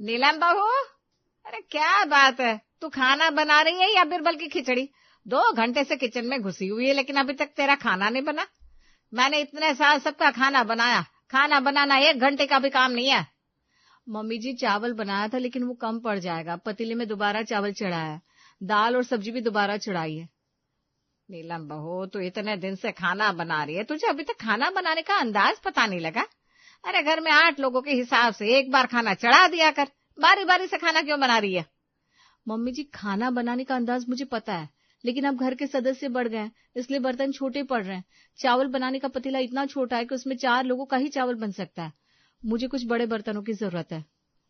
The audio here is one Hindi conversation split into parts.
नीलम बहू, अरे क्या बात है, तू खाना बना रही है या बिरबल की खिचड़ी? 2 घंटे से किचन में घुसी हुई है लेकिन अभी तक तेरा खाना नहीं बना। मैंने इतने साल सबका खाना बनाया, खाना बनाना 1 घंटे का भी काम नहीं है। मम्मी जी चावल बनाया था लेकिन वो कम पड़ जाएगा, पतीले में दोबारा चावल चढ़ाया, दाल और सब्जी भी दोबारा चढ़ाई है। नीलम बहू, तू इतने दिन से खाना बना रही है, तुझे अभी तक खाना बनाने का अंदाज पता नहीं लगा? अरे घर में 8 लोगों के हिसाब से एक बार खाना चढ़ा दिया कर, बारी बारी से खाना क्यों बना रही है? मम्मी जी खाना बनाने का अंदाज मुझे पता है, लेकिन अब घर के सदस्य बढ़ गए हैं इसलिए बर्तन छोटे पड़ रहे हैं। चावल बनाने का पतीला इतना छोटा है कि उसमें 4 लोगों का ही चावल बन सकता है। मुझे कुछ बड़े बर्तनों की जरूरत है।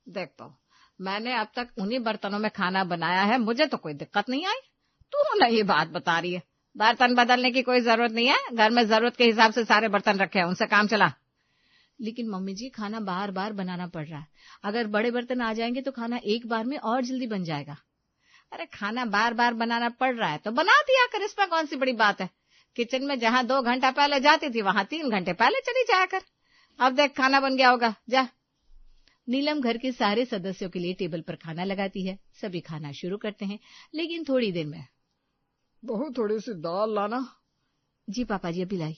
देख पाओ, मैंने अब तक उन्हीं बर्तनों में खाना बनाया है, मुझे तो कोई दिक्कत नहीं आई। तू नई बात बता रही है। बर्तन बदलने की कोई जरूरत नहीं है, घर में जरूरत के हिसाब से सारे बर्तन रखे हैं, उनसे काम चला। लेकिन मम्मी जी खाना बार बार बनाना पड़ रहा है, अगर बड़े बर्तन आ जाएंगे तो खाना एक बार में और जल्दी बन जाएगा। अरे खाना बार बार बनाना पड़ रहा है तो बना दिया कर, इसमें कौन सी बड़ी बात है? किचन में जहां 2 घंटा पहले जाती थी वहां 3 घंटे पहले चली जाया कर। अब देख खाना बन गया होगा, जा। नीलम घर के सारे सदस्यों के लिए टेबल पर खाना लगाती है। सभी खाना शुरू करते हैं, लेकिन थोड़ी देर में, बहू थोड़ी सी दाल लाना। जी पापा जी, अभी लाई।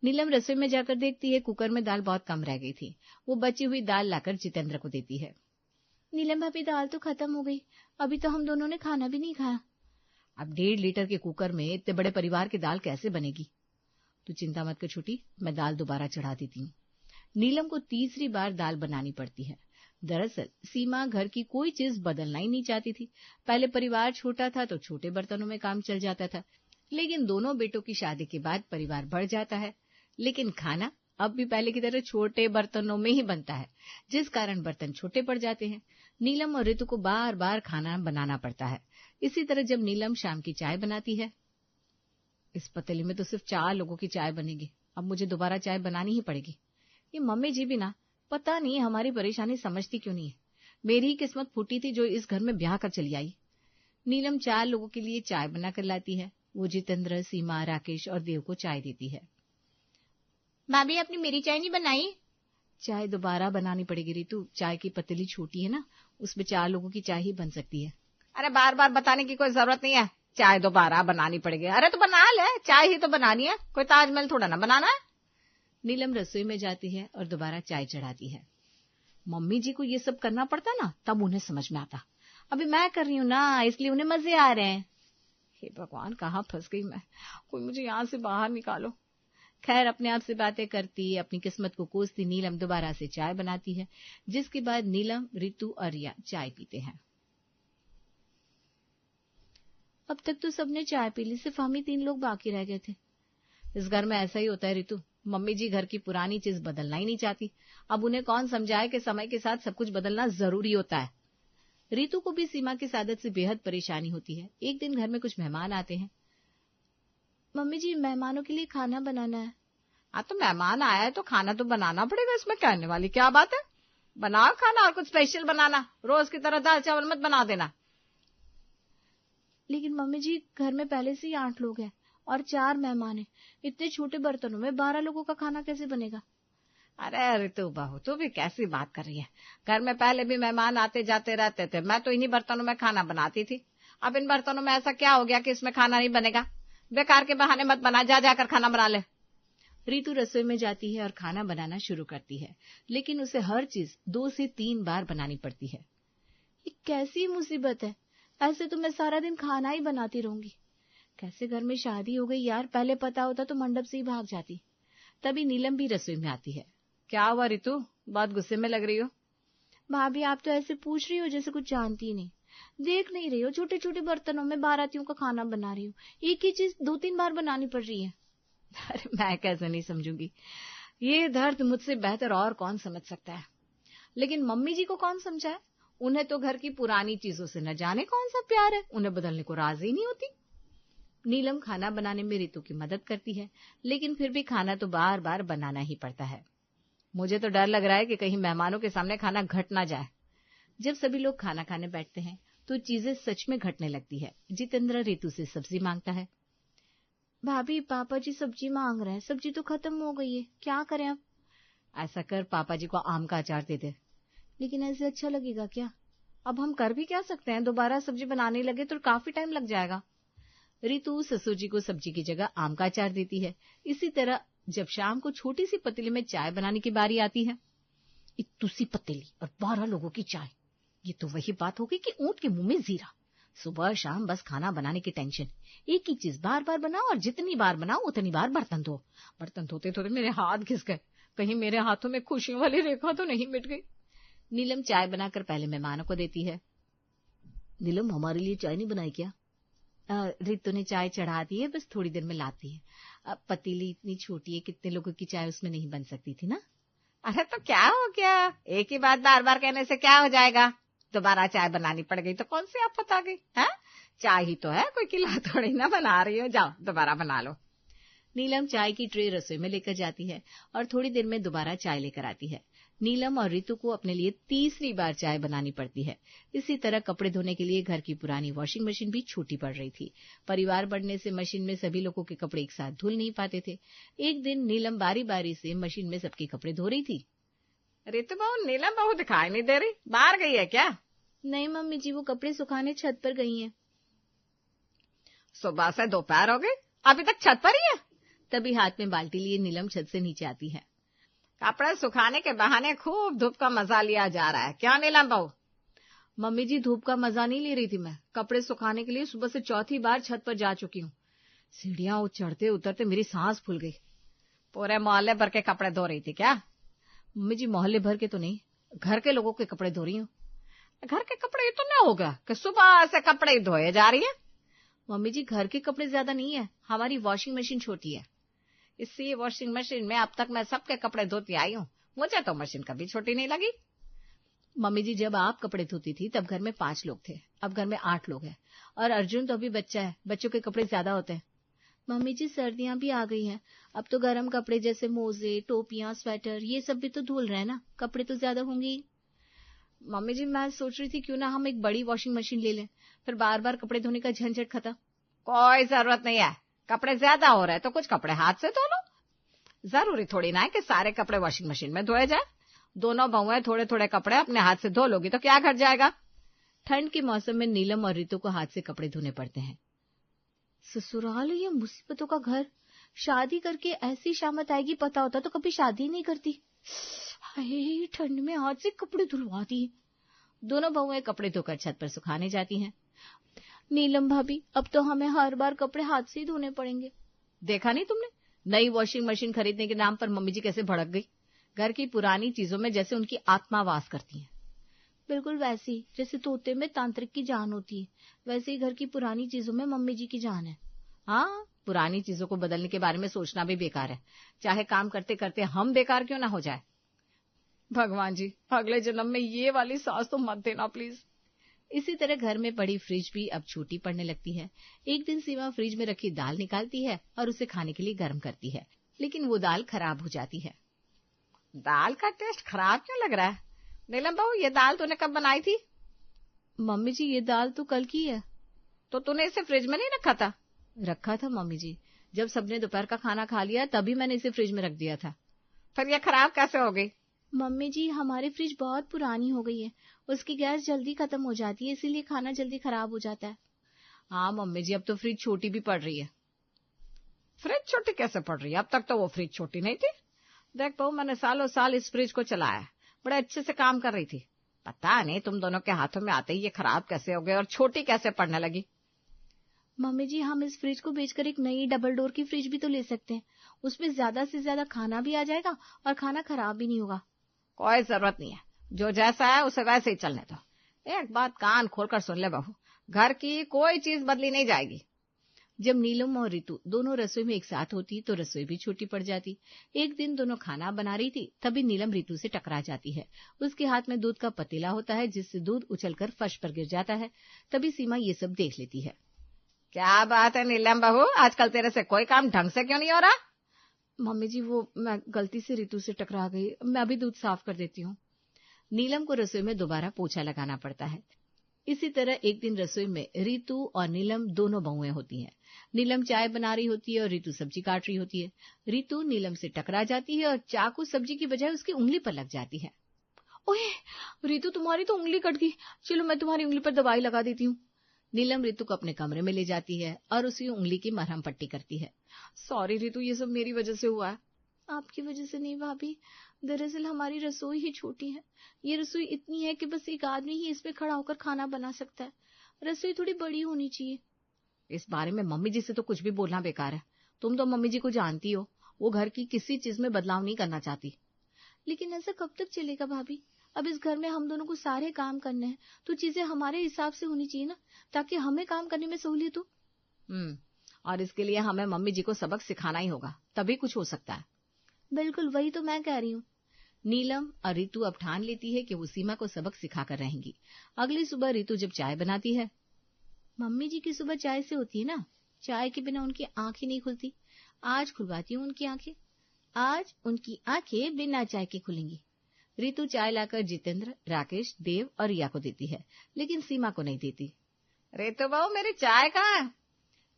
नीलम रसोई में जाकर देखती है कुकर में दाल बहुत कम रह गई थी। वो बची हुई दाल लाकर जितेंद्र को देती है। नीलम भाभी, दाल तो खत्म हो गई, अभी तो हम दोनों ने खाना भी नहीं खाया। अब 1.5 लीटर के कुकर में इतने बड़े परिवार की दाल कैसे बनेगी? तू चिंता मत कर छोटी, मैं दाल दोबारा चढ़ा देती हूँ। नीलम को तीसरी बार दाल बनानी पड़ती है। दरअसल सीमा घर की कोई चीज बदलना ही नहीं चाहती थी। पहले परिवार छोटा था तो छोटे बर्तनों में काम चल जाता था, लेकिन दोनों बेटों की शादी के बाद परिवार बढ़ जाता है, लेकिन खाना अब भी पहले की तरह छोटे बर्तनों में ही बनता है, जिस कारण बर्तन छोटे पड़ जाते हैं। नीलम और ऋतु को बार बार खाना बनाना पड़ता है। इसी तरह जब नीलम शाम की चाय बनाती है, इस पतीले में तो सिर्फ 4 लोगों की चाय बनेगी, अब मुझे दोबारा चाय बनानी ही पड़ेगी। ये मम्मी जी भी ना, पता नहीं हमारी परेशानी समझती क्यों नहीं है। मेरी ही किस्मत फूटी थी जो इस घर में ब्याह कर चली आई। नीलम 4 लोगों के लिए चाय बनाकर लाती है। वो जितेंद्र, सीमा, राकेश और देव को चाय देती है। भाभी, आपने मेरी चाय नहीं बनाई? चाय दोबारा बनानी पड़ेगी ऋतु, चाय की पतीली छोटी है ना, उसमें 4 लोगों की चाय ही बन सकती है। अरे बार बार बताने की कोई जरूरत नहीं है, चाय दोबारा बनानी पड़ेगी। अरे तो बना ले, चाय ही तो बनानी है, कोई ताजमहल थोड़ा ना बनाना है। नीलम रसोई में जाती है और दोबारा चाय चढ़ाती है। मम्मी जी को ये सब करना पड़ता ना, तब उन्हें समझ में आता। अभी मैं कर रही हूँ ना, इसलिए उन्हें मजे आ रहे हैं। हे भगवान, कहाँ फंस गई मैं, कोई मुझे यहाँ से बाहर निकालो। खैर, अपने आप से बातें करती, अपनी किस्मत को कोसती नीलम दोबारा से चाय बनाती है, जिसके बाद नीलम, ऋतु और रिया चाय पीते हैं। अब तक तो सबने चाय पी ली, सिर्फ हम ही 3 लोग बाकी रह गए थे। इस घर में ऐसा ही होता है ऋतु, मम्मी जी घर की पुरानी चीज बदलना ही नहीं चाहती। अब उन्हें कौन समझाए कि समय के साथ सब कुछ बदलना जरूरी होता है। ऋतु को भी सीमा की आदत से बेहद परेशानी होती है। एक दिन घर में कुछ मेहमान आते हैं। मम्मी जी, मेहमानों के लिए खाना बनाना है। हाँ तो मेहमान आया है तो खाना तो बनाना पड़ेगा, इसमें कहने वाली क्या बात है। बनाओ खाना और कुछ स्पेशल बनाना, रोज की तरह दाल चावल मत बना देना। लेकिन मम्मी जी, घर में पहले से ही 8 लोग हैं और 4 मेहमान हैं, इतने छोटे बर्तनों में 12 लोगों का खाना कैसे बनेगा? अरे ऋतु बहू, तू भी कैसी बात कर रही है। घर में पहले भी मेहमान आते जाते रहते थे, मैं तो इन्हीं बर्तनों में खाना बनाती थी। अब इन बर्तनों में ऐसा क्या हो गया कि इसमें खाना नहीं बनेगा? बेकार के बहाने मत बना, जा जाकर खाना बना ले। ऋतु रसोई में जाती है और खाना बनाना शुरू करती है, लेकिन उसे हर चीज 2 से 3 बार बनानी पड़ती है। ये कैसी मुसीबत है, ऐसे तो मैं सारा दिन खाना ही बनाती रहूंगी। कैसे घर में शादी हो गई यार, पहले पता होता तो मंडप से ही भाग जाती। तभी नीलम भी रसोई में आती है। क्या हुआ ऋतु, बहुत गुस्से में लग रही हो? भाभी, आप तो ऐसे पूछ रही हो जैसे कुछ जानती ही नहीं। देख नहीं रही हो, छोटे छोटे बर्तनों में बारातियों का खाना बना रही हूँ, एक ही चीज 2-3 बार बनानी पड़ रही है। अरे मैं कैसे नहीं समझूंगी, ये दर्द मुझसे बेहतर और कौन समझ सकता है। लेकिन मम्मी जी को कौन समझाए, उन्हें तो घर की पुरानी चीजों से न जाने कौन सा प्यार है, उन्हें बदलने को राजी नहीं होती। नीलम खाना बनाने में ऋतु की मदद करती है, लेकिन फिर भी खाना तो बार बार बनाना ही पड़ता है। मुझे तो डर लग रहा है कि कहीं मेहमानों के सामने खाना घट ना जाए। जब सभी लोग खाना खाने बैठते हैं तो चीजें सच में घटने लगती है। जितेंद्र ऋतु से सब्जी मांगता है। भाभी, पापा जी सब्जी मांग रहे हैं, सब्जी तो खत्म हो गई है, क्या करें अब? ऐसा कर, पापा जी को आम का अचार दे दे। लेकिन ऐसे अच्छा लगेगा क्या? अब हम कर भी क्या सकते हैं, दोबारा सब्जी बनाने लगे तो काफी टाइम लग जाएगा। रितु ससुर जी को सब्जी की जगह आम का अचार देती है। इसी तरह जब शाम को छोटी सी पतीली में चाय बनाने की बारी आती है, इतनी सी पतीली और 12 लोगों की चाय, ये तो वही बात होगी कि ऊंट के मुंह में जीरा। सुबह शाम बस खाना बनाने की टेंशन, एक ही चीज बार बार बनाओ और जितनी बार बनाओ उतनी बार बर्तन धो। बर्तन धोते धोते मेरे हाथ घिस गए, कहीं मेरे हाथों में खुशियों वाली रेखा तो नहीं मिट गई। नीलम चाय बनाकर पहले मेहमानों को देती है। नीलम, हमारे लिए चाय नहीं बनाई क्या? रितु ने चाय चढ़ा दी है, बस थोड़ी देर में लाती है। पतीली इतनी छोटी है, कितने लोगों की चाय उसमें नहीं बन सकती थी ना। अरे तो क्या हो गया, एक ही बात बार बार कहने से क्या हो जाएगा? दोबारा चाय बनानी पड़ गई तो कौन सी आफत आ गई है? चाय ही तो है, कोई किला थोड़ी ना बना रही हो, जाओ दोबारा बना लो। नीलम चाय की ट्रे रसोई में लेकर जाती है और थोड़ी देर में दोबारा चाय लेकर आती है। नीलम और रितु को अपने लिए तीसरी बार चाय बनानी पड़ती है। इसी तरह कपड़े धोने के लिए घर की पुरानी वॉशिंग मशीन भी छोटी पड़ रही थी। परिवार बढ़ने से मशीन में सभी लोगों के कपड़े एक साथ धुल नहीं पाते थे। एक दिन नीलम बारी बारी से मशीन में सबके कपड़े धो रही थी। रितु बहू, नीलम बहू दिखाई नहीं दे रही, बाहर गई है क्या? नहीं मम्मी जी, वो कपड़े सुखाने छत पर गई हैं। सुबह से दोपहर हो गई, अभी तक छत पर ही है? तभी हाथ में बाल्टी लिए नीलम छत से नीचे आती है। कपड़े सुखाने के बहाने खूब धूप का मजा लिया जा रहा है, क्या नीलम बहू? मम्मी जी, धूप का मजा नहीं ले रही थी मैं, कपड़े सुखाने के लिए सुबह से चौथी बार छत पर जा चुकी हूँ। सीढ़ियां चढ़ते उतरते मेरी सांस फूल गई। पूरे मोहल्ले भर के कपड़े धो रही थी क्या? मम्मी जी, मोहल्ले भर के तो नहीं, घर के लोगों के कपड़े धो रही हूँ। घर के कपड़े तो नहीं होगा कि सुबह से कपड़े धोए जा रही है? मम्मी जी, घर के कपड़े ज्यादा नहीं है, हमारी वॉशिंग मशीन छोटी है। इसी वॉशिंग मशीन में अब तक मैं सबके कपड़े धोती आई हूँ, मुझे तो मशीन कभी छोटी नहीं लगी। मम्मी जी, जब आप कपड़े धोती थी तब घर में 5 लोग थे, अब घर में 8 लोग हैं, और अर्जुन तो अभी बच्चा है, बच्चों के कपड़े ज्यादा होते हैं। मम्मी जी, सर्दियां भी आ गई हैं, अब तो गर्म कपड़े जैसे मोजे, टोपियां, स्वेटर, ये सब भी तो धुल रहे हैं ना, कपड़े तो ज्यादा होंगे। मम्मी जी, मैं सोच रही थी क्यों ना हम एक बड़ी वॉशिंग मशीन ले लें, फिर बार बार कपड़े धोने का झंझट खत्म। कोई जरूरत नहीं है, कपड़े ज्यादा हो रहे हैं तो कुछ कपड़े हाथ से धो लो। जरूरी थोड़ी ना है कि सारे कपड़े वॉशिंग मशीन में धोए जाए। दोनों बहुएं थोड़े थोड़े कपड़े अपने हाथ से धो लोगी तो क्या घट जाएगा? ठंड के मौसम में नीलम और रितु को हाथ से कपड़े धोने पड़ते हैं। ससुराल ये मुसीबतों का घर, शादी करके ऐसी शामत आएगी, पता होता तो कभी शादी नहीं करती। हाय, ठंड में हाथ से कपड़े धुलवाती है। दोनों बहुएं कपड़े धोकर छत पर सुखाने जाती हैं। नीलम भाभी, अब तो हमें हर बार कपड़े हाथ से ही धोने पड़ेंगे। देखा नहीं तुमने, नई वॉशिंग मशीन खरीदने के नाम पर मम्मी जी कैसे भड़क गई। घर की पुरानी चीजों में जैसे उनकी आत्मा वास करती है। बिल्कुल वैसी जैसे तोते में तांत्रिक की जान होती है, वैसे ही घर की पुरानी चीजों में मम्मी जी की जान है। हाँ, पुरानी चीजों को बदलने के बारे में सोचना भी बेकार है, चाहे काम करते करते हम बेकार क्यों ना हो जाए। भगवान जी, अगले जन्म में ये वाली सास तो मत देना प्लीज। इसी तरह घर में पड़ी फ्रिज भी अब छोटी पड़ने लगती है। एक दिन सीमा फ्रिज में रखी दाल निकालती है और उसे खाने के लिए गर्म करती है, लेकिन वो दाल खराब हो जाती है। दाल का टेस्ट खराब क्यों लग रहा है? नीलम बहू, ये दाल तूने कब बनाई थी? मम्मी जी, ये दाल तो कल की है। तो तूने इसे फ्रिज में नहीं रखा था? रखा था मम्मी जी, जब सबने दोपहर का खाना खा लिया तभी मैंने इसे फ्रिज में रख दिया था। फिर ये खराब कैसे हो गई? मम्मी जी, हमारी फ्रिज बहुत पुरानी हो गई है, उसकी गैस जल्दी खत्म हो जाती है, इसीलिए खाना जल्दी खराब हो जाता है। हाँ मम्मी जी, अब तो फ्रिज छोटी भी पड़ रही है। फ्रिज छोटी कैसे पड़ रही है? अब तक तो वो फ्रिज छोटी नहीं थी। देख बहू, मैंने सालों साल इस फ्रिज को चलाया, बड़े अच्छे से काम कर रही थी। पता नहीं तुम दोनों के हाथों में आते ही ये खराब कैसे हो गए और छोटी कैसे पड़ने लगी। मम्मी जी, हम इस फ्रिज को बेचकर एक नई डबल डोर की फ्रिज भी तो ले सकते हैं, उसमें ज्यादा से ज्यादा खाना भी आ जाएगा और खाना खराब भी नहीं होगा। कोई जरूरत नहीं है, जो जैसा है उसे वैसे ही चलने दो। एक बात कान खोलकर सुन ले बहू, घर की कोई चीज बदली नहीं जाएगी। जब नीलम और रितु दोनों रसोई में एक साथ होती तो रसोई भी छोटी पड़ जाती। एक दिन दोनों खाना बना रही थी, तभी नीलम रितु से टकरा जाती है। उसके हाथ में दूध का पतीला होता है, जिससे दूध उछलकर फर्श पर गिर जाता है। तभी सीमा ये सब देख लेती है। क्या बात है नीलम बहू, आजकल तेरे से कोई काम ढंग से क्यों नहीं हो रहा? मम्मी जी, वो मैं गलती से रितु से टकरा गई, मैं अभी दूध साफ कर देती हूँ। नीलम को रसोई में दोबारा पोछा लगाना पड़ता है। इसी तरह एक दिन रसोई में रितु और नीलम दोनों बहुएं होती हैं। नीलम चाय बना रही होती है और रितु सब्जी काट रही होती है। रितु नीलम से टकरा जाती है और चाकू सब्जी की बजाय उसकी उंगली पर लग जाती है। ओए रितु, तुम्हारी तो उंगली कट गई, चलो मैं तुम्हारी उंगली पर दवाई लगा देती हूँ। नीलम रितु को अपने कमरे में ले जाती है और उसी उंगली की मरहम पट्टी करती है। सॉरी रितु, ये सब मेरी वजह से हुआ है। आपकी वजह से नहीं भाभी, दरअसल हमारी रसोई ही छोटी है। ये रसोई इतनी है कि बस एक आदमी ही इसमें खड़ा होकर खाना बना सकता है। रसोई थोड़ी बड़ी होनी चाहिए। इस बारे में मम्मी जी से तो कुछ भी बोलना बेकार है। तुम तो मम्मी जी को जानती हो, वो घर की किसी चीज में बदलाव नहीं करना चाहती। लेकिन ऐसा कब तक चलेगा भाभी? अब इस घर में हम दोनों को सारे काम करने हैं, तो चीजें हमारे हिसाब से होनी चाहिए ना, ताकि हमें काम करने में सहूलियत हो। और इसके लिए हमें मम्मी जी को सबक सिखाना ही होगा, तभी कुछ हो सकता है। बिल्कुल, वही तो मैं कह रही हूँ। नीलम और रितु अब ठान लेती है कि वो सीमा को सबक सिखाकर रहेंगी। अगली सुबह रितु जब चाय बनाती है। मम्मी जी की सुबह चाय से होती है ना, चाय के बिना उनकी आंख ही नहीं खुलती। आज खुलवाती हूँ उनकी आंखें। आज उनकी आंखें बिना चाय के खुलेंगी। रितु चाय लाकर जितेंद्र, राकेश, देव और रिया को देती है, लेकिन सीमा को नहीं देती। रितु बहू, मेरी चाय कहाँ है?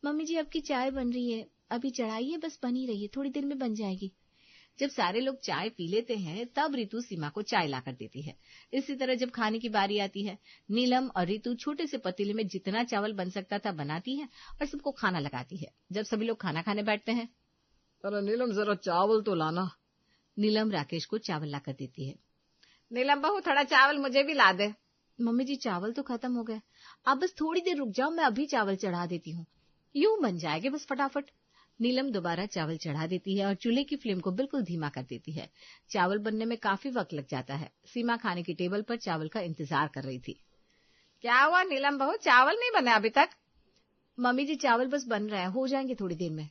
मम्मी जी, आपकी चाय बन रही है, अभी चढ़ाई है, बस बनी रही है, थोड़ी देर में बन जाएगी। जब सारे लोग चाय पी लेते हैं तब रितु सीमा को चाय लाकर देती है। इसी तरह जब खाने की बारी आती है, नीलम और रितु छोटे से पतीले में जितना चावल बन सकता था बनाती है और सबको खाना लगाती है। जब सभी लोग खाना खाने बैठते हैं, अरे नीलम, जरा चावल तो लाना। नीलम राकेश को चावल लाकर देती है। नीलम बहू, थोड़ा चावल मुझे भी ला दे। मम्मी जी, चावल तो खत्म हो गए, आप बस थोड़ी देर रुक जाओ, मैं अभी चावल चढ़ा देती हूँ। यूं बन जाएंगे बस फटाफट। नीलम दोबारा चावल चढ़ा देती है और चूल्हे की फ्लेम को बिल्कुल धीमा कर देती है। चावल बनने में काफी वक्त लग जाता है। सीमा खाने की टेबल पर चावल का इंतजार कर रही थी। क्या हुआ नीलम बहू, चावल नहीं बने अभी तक? मम्मी जी, चावल बस बन रहा है, हो जाएंगे थोड़ी देर में।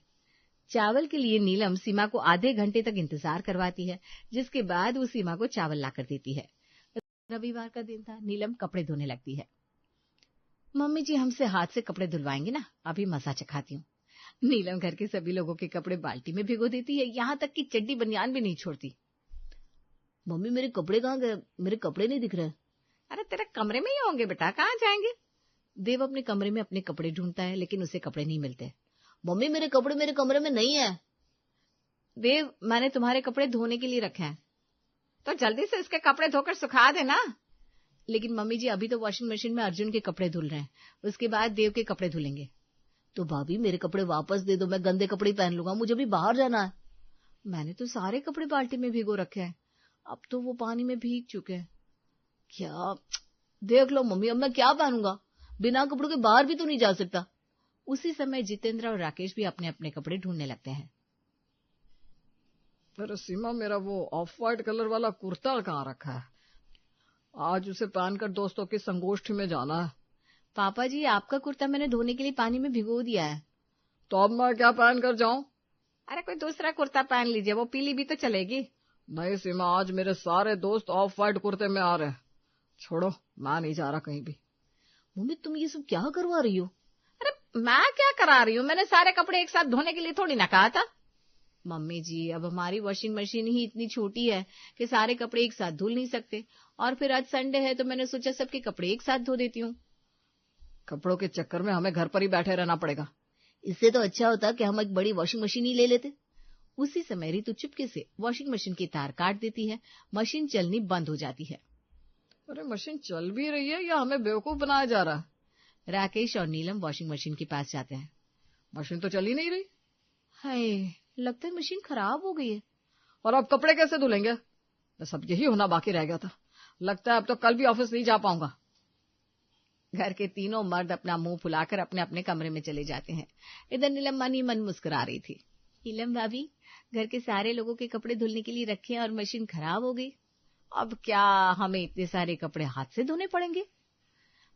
चावल के लिए नीलम सीमा को आधे घंटे तक इंतजार करवाती है, जिसके बाद वो सीमा को चावल लाकर देती है। रविवार का दिन था। नीलम कपड़े धोने लगती है। मम्मी जी हमसे हाथ से कपड़े धुलवाएंगे ना, अभी मजा चखाती हूँ। नीलम घर के सभी लोगों के कपड़े बाल्टी में भिगो देती है, यहाँ तक कि चड्डी बनियान भी नहीं छोड़ती। मम्मी, मेरे कपड़े कहाँ गए? मेरे कपड़े नहीं दिख रहे। अरे तेरे कमरे में ही होंगे बेटा, कहाँ जाएंगे? देव अपने कमरे में अपने कपड़े ढूंढता है, लेकिन उसे कपड़े नहीं मिलते। मम्मी, मेरे कपड़े मेरे कमरे में नहीं है। देव, मैंने तुम्हारे कपड़े धोने के लिए रखे हैं, तो जल्दी से इसके कपड़े धोकर सुखा देना। लेकिन मम्मी जी, अभी तो वॉशिंग मशीन में अर्जुन के कपड़े धुल रहे हैं, उसके बाद देव के कपड़े धुलेंगे। तो भाभी, मेरे कपड़े वापस दे दो, मैं गंदे कपड़े पहन लूंगा, मुझे भी बाहर जाना है। मैंने तो सारे कपड़े बाल्टी में भिगो रखे हैं, अब तो वो पानी में भीग चुके हैं। क्या? देख लो मम्मी, अब मैं क्या पहनूंगा? बिना कपड़ों के बाहर भी तो नहीं जा सकता। उसी समय जितेंद्र और राकेश भी अपने अपने कपड़े ढूंढने लगते हैं। अरे सीमा, मेरा वो ऑफ व्हाइट कलर वाला कुर्ता कहाँ रखा है? आज उसे पहनकर दोस्तों की संगोष्ठी में जाना है। पापा जी, आपका कुर्ता मैंने धोने के लिए पानी में भिगो दिया है। तो अब मैं क्या पहन कर जाऊं? अरे कोई दूसरा कुर्ता पहन लीजिए, वो पीली भी तो चलेगी। नहीं सीमा, आज मेरे सारे दोस्त ऑफ व्हाइट कुर्ते में आ रहे हैं। छोड़ो, मैं नहीं जा रहा कहीं भी। मम्मी, तुम ये सब क्या करवा रही हो? अरे मैं क्या करा रही हूँ, मैंने सारे कपड़े एक साथ धोने के लिए थोड़ी ना कहा था। मम्मी जी, अब हमारी वॉशिंग मशीन ही इतनी छोटी है कि सारे कपड़े एक साथ धुल नहीं सकते, और फिर आज संडे है तो मैंने सोचा सबके कपड़े एक साथ धो देती हूँ। कपड़ों के चक्कर में हमें घर पर ही बैठे रहना पड़ेगा। इससे तो अच्छा होता कि हम एक बड़ी वॉशिंग मशीन ही ले लेते। उसी समय रितु चुपके से वॉशिंग मशीन की तार काट देती है, मशीन चलनी बंद हो जाती है। अरे मशीन चल भी रही है या हमें बेवकूफ बनाया जा रहा है? राकेश और नीलम वॉशिंग मशीन के पास जाते हैं। मशीन तो चल ही नहीं रही। हाय, लगता है मशीन खराब हो गई है। और अब कपड़े कैसे धुलेंगे? बस अब यही होना बाकी रह गया था। लगता है अब तो कल भी ऑफिस नहीं जा पाऊंगा। घर के तीनों मर्द अपना मुंह फुलाकर अपने अपने कमरे में चले जाते हैं। इधर नीलम मन ही मन मुस्कुरा रही थी। नीलम भाभी, घर के सारे लोगों के कपड़े धुलने के लिए रखे और मशीन खराब हो गई। अब क्या हमें इतने सारे कपड़े हाथ से धोने पड़ेंगे?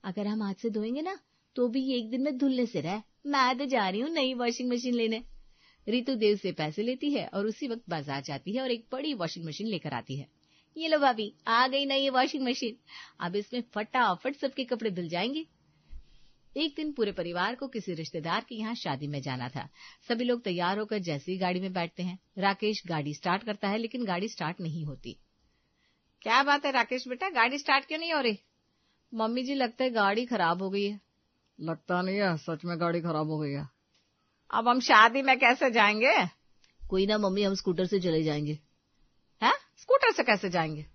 अगर हम हाथ से धोएंगे ना तो भी ये एक दिन में धुलने से रह। मैं तो जा रही हूँ नई वॉशिंग मशीन लेने। रितु देव से पैसे लेती है और उसी वक्त बाजार जाती है और एक बड़ी वॉशिंग मशीन लेकर आती है। ये लो भाभी, आ गई नई वॉशिंग मशीन, अब इसमें फटाफट सबके कपड़े धुल जाएंगे। एक दिन पूरे परिवार को किसी रिश्तेदार के यहाँ शादी में जाना था। सभी लोग तैयार होकर जैसे ही गाड़ी में बैठते हैं, राकेश गाड़ी स्टार्ट करता है, लेकिन गाड़ी स्टार्ट नहीं होती। क्या बात है राकेश बेटा, गाड़ी स्टार्ट क्यों नहीं हो रही? मम्मी जी, लगता है गाड़ी खराब हो गई है। लगता नहीं है, सच में गाड़ी खराब हो गई है। अब हम शादी में कैसे जाएंगे? कोई ना मम्मी, हम स्कूटर से चले जाएंगे। हैं? स्कूटर से कैसे जाएंगे?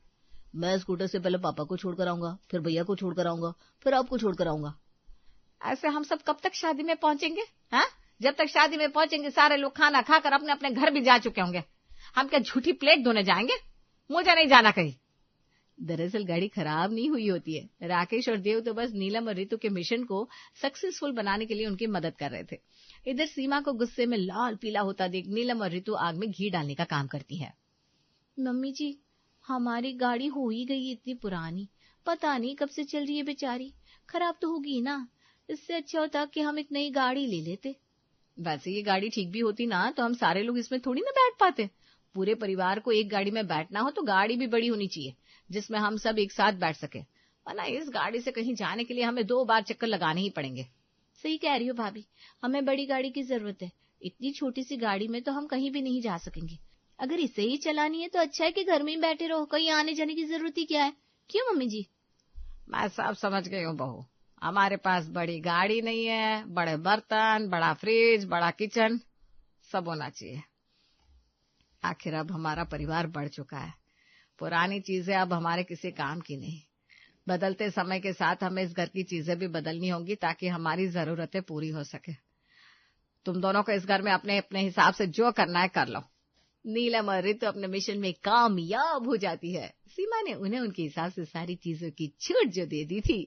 मैं स्कूटर से पहले पापा को छोड़कर आऊंगा, फिर भैया को छोड़कर आऊंगा, फिर आपको छोड़कर आऊंगा। ऐसे हम सब कब तक शादी में पहुंचेंगे? हाँ, जब तक शादी में पहुंचेंगे सारे लोग खाना खाकर अपने अपने घर भी जा चुके होंगे। हम क्या झूठी प्लेट धोने जाएंगे? मुझे नहीं जाना कहीं। दरअसल गाड़ी खराब नहीं हुई होती है। राकेश और देव तो बस नीलम और रितु के मिशन को सक्सेसफुल बनाने के लिए उनकी मदद कर रहे थे। इधर सीमा को गुस्से में लाल पीला होता देख नीलम और रितु आग में घी डालने का काम करती है। मम्मी जी, हमारी गाड़ी हो ही गई इतनी पुरानी, पता नहीं कब से चल रही है बेचारी, खराब तो होगी ना। इससे अच्छा होता कि हम एक नई गाड़ी ले लेते। वैसे ये गाड़ी ठीक भी होती ना तो हम सारे लोग इसमें थोड़ी ना बैठ पाते। पूरे परिवार को एक गाड़ी में बैठना हो तो गाड़ी भी बड़ी होनी चाहिए जिसमें हम सब एक साथ बैठ सके, वरना इस गाड़ी से कहीं जाने के लिए हमें 2 बार चक्कर लगाने ही पड़ेंगे। सही कह रही हो भाभी, हमें बड़ी गाड़ी की जरूरत है। इतनी छोटी सी गाड़ी में तो हम कहीं भी नहीं जा सकेंगे। अगर इसे ही चलानी है तो अच्छा है कि घर में ही बैठे रहो, कहीं आने जाने की जरूरत ही क्या है। क्यों मम्मी जी? मैं सब समझ गई हूँ बहू। हमारे पास बड़ी गाड़ी नहीं है, बड़े बर्तन, बड़ा फ्रिज, बड़ा किचन सब होना चाहिए। आखिर अब हमारा परिवार बढ़ चुका है, पुरानी चीजें अब हमारे किसी काम की नहीं। बदलते समय के साथ हमें इस घर की चीजें भी बदलनी होंगी ताकि हमारी जरूरतें पूरी हो सके। तुम दोनों को इस घर में अपने अपने हिसाब से जो करना है कर लो। नीलम और रितु अपने मिशन में कामयाब हो जाती है। सीमा ने उन्हें उनके हिसाब से सारी चीजों की छूट जो दे दी थी